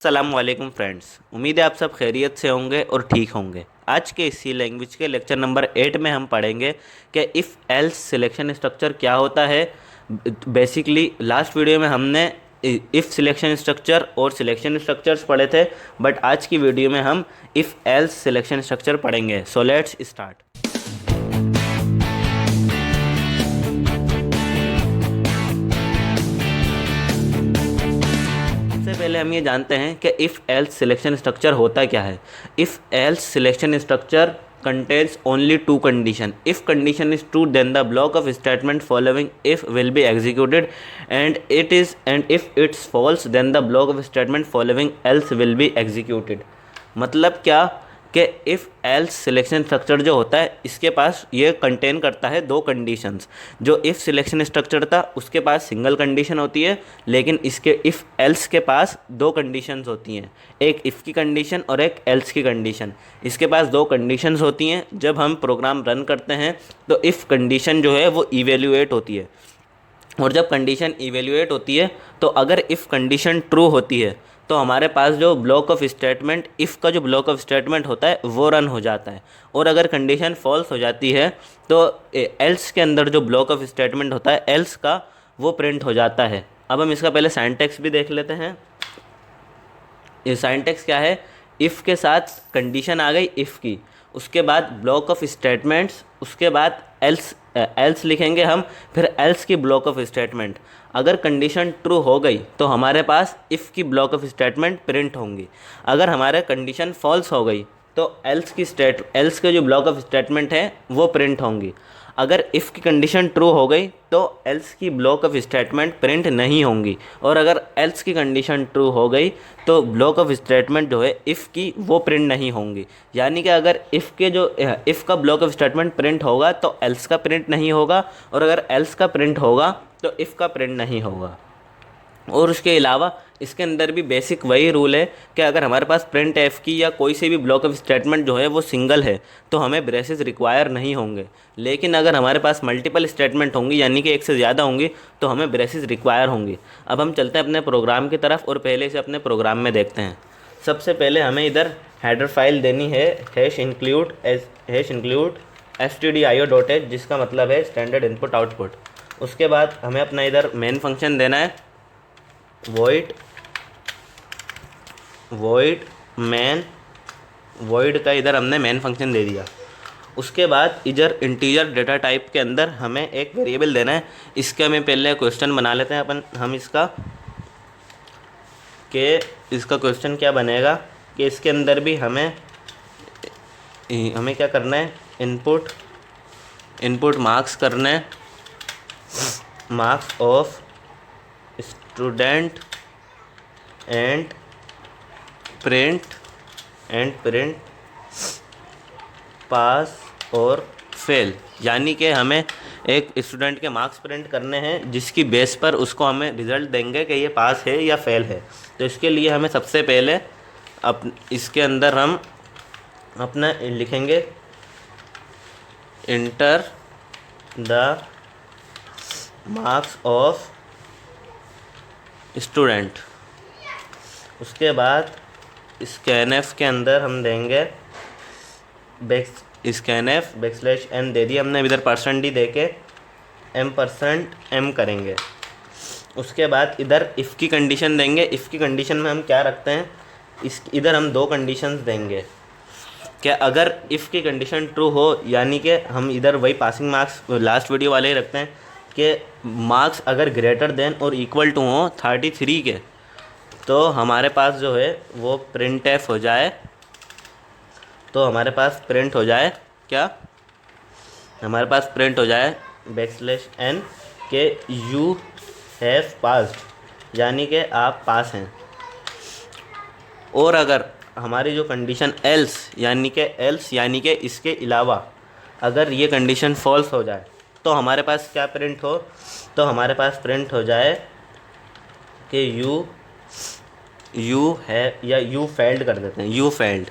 अस्सलाम वालेकुम फ्रेंड्स, उम्मीद है आप सब खैरियत से होंगे और ठीक होंगे। आज के इसी लैंग्वेज के लेक्चर नंबर 8 में हम पढ़ेंगे कि इफ़ एल्स सिलेक्शन स्ट्रक्चर क्या होता है। बेसिकली लास्ट वीडियो में हमने इफ़ सिलेक्शन स्ट्रक्चर और सिलेक्शन स्ट्रक्चर्स पढ़े थे, बट आज की वीडियो में हम इफ़ एल्स सिलेक्शन स्ट्रक्चर पढ़ेंगे। So let's start. सबसे पहले हम ये जानते हैं कि इफ़ एल्स सिलेक्शन स्ट्रक्चर होता क्या है। If else selection structure contains only two condition. If condition is true, then the block of statement following if will be executed, and if it's false, then the block of statement following else will be executed. मतलब क्या कि if else selection structure जो होता है इसके पास ये contain करता है दो कंडीशंस। जो इफ़ सिलेक्शन स्ट्रक्चर था उसके पास सिंगल कंडीशन होती है, लेकिन इसके इफ़ एल्स के पास दो कंडीशंस होती हैं, एक इफ़ की कंडीशन और एक एल्स की कंडीशन। इसके पास दो कंडीशंस होती हैं। जब हम प्रोग्राम रन करते हैं तो इफ़ कंडीशन जो है वो इवेल्यूएट होती है, और जब कंडीशन इवेल्यूएट होती है तो अगर इफ़ कंडीशन ट्रू होती है तो हमारे पास जो ब्लॉक ऑफ स्टेटमेंट इफ़ का जो ब्लॉक ऑफ स्टेटमेंट होता है वो रन हो जाता है, और अगर कंडीशन फॉल्स हो जाती है तो एल्स के अंदर जो ब्लॉक ऑफ स्टेटमेंट होता है एल्स का वो प्रिंट हो जाता है। अब हम इसका पहले सिंटैक्स भी देख लेते हैं। ये सिंटैक्स क्या है, इफ़ के साथ कंडीशन आ गई इफ़ की, उसके बाद ब्लॉक ऑफ स्टेटमेंट्स, उसके बाद एल्स लिखेंगे हम, फिर एल्स की ब्लॉक ऑफ स्टेटमेंट। अगर कंडीशन ट्रू हो गई तो हमारे पास इफ़ की ब्लॉक ऑफ स्टेटमेंट प्रिंट होंगी। अगर हमारे कंडीशन फॉल्स हो गई तो एल्स के जो ब्लॉक ऑफ स्टेटमेंट है वो प्रिंट होंगी। अगर इफ़ की कंडीशन ट्रू हो गई तो एल्स की ब्लॉक ऑफ स्टेटमेंट प्रिंट नहीं होंगी, और अगर एल्स की कंडीशन ट्रू हो गई तो ब्लॉक ऑफ स्टेटमेंट जो है इफ़ की वो प्रिंट नहीं होंगी। यानी कि अगर इफ़ का ब्लॉक ऑफ स्टेटमेंट प्रिंट होगा तो एल्स का प्रिंट नहीं होगा, और अगर एल्स का प्रिंट होगा तो इफ़ का प्रिंट नहीं होगा। और उसके अलावा इसके अंदर भी बेसिक वही रूल है कि अगर हमारे पास प्रिंट एफ की या कोई से भी ब्लॉक ऑफ स्टेटमेंट जो है वो सिंगल है तो हमें ब्रेसेस रिक्वायर नहीं होंगे, लेकिन अगर हमारे पास मल्टीपल स्टेटमेंट होंगी यानी कि एक से ज़्यादा होंगी तो हमें ब्रेसेस रिक्वायर होंगी। अब हम चलते हैं अपने प्रोग्राम की तरफ और पहले से अपने प्रोग्राम में देखते हैं। सबसे पहले हमें इधर हेडर फाइल देनी है #include stdio.h, जिसका मतलब है स्टैंडर्ड इनपुट आउटपुट। उसके बाद हमें अपना इधर मेन फंक्शन देना है void main, void का इधर हमने मेन फंक्शन दे दिया। उसके बाद इधर इंटीजर डेटा टाइप के अंदर हमें एक वेरिएबल देना है। इसका हमें पहले क्वेश्चन बना लेते हैं हम इसका क्वेश्चन क्या बनेगा कि इसके अंदर भी हमें क्या करना है, इनपुट मार्क्स करना है, marks of student and print pass और फेल। यानी कि हमें एक स्टूडेंट के मार्क्स प्रिंट करने हैं जिसकी बेस पर उसको हमें रिज़ल्ट देंगे कि ये पास है या फेल है। तो इसके लिए हमें सबसे पहले इसके अंदर हम अपना लिखेंगे enter the marks of student. उसके बाद स्कैनएफ के अंदर हम देंगे \n दे दिया हमने, इधर %d दे के m करेंगे। उसके बाद इधर इफ़ की कंडीशन देंगे। इफ़ की कंडीशन में हम क्या रखते हैं, इधर हम दो कंडीशंस देंगे कि अगर इफ़ की कंडीशन ट्रू हो, यानी कि हम इधर वही पासिंग मार्क्स लास्ट वीडियो वाले ही रखते हैं कि मार्क्स अगर ग्रेटर देन और इक्वल टू हो 33 के, तो हमारे पास जो है वो प्रिंट एफ हो जाए, तो हमारे पास प्रिंट हो जाए क्या, हमारे पास प्रिंट हो जाए \n के यू हैव पास्ड, यानी कि आप पास हैं। और अगर हमारी जो कंडीशन एल्स यानी कि इसके अलावा अगर ये कंडीशन फॉल्स हो जाए तो हमारे पास क्या प्रिंट हो, तो हमारे पास प्रिंट हो जाए कि यू है, या यू फेल्ड कर देते हैं, यू फेल्ड,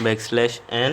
\n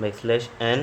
\n،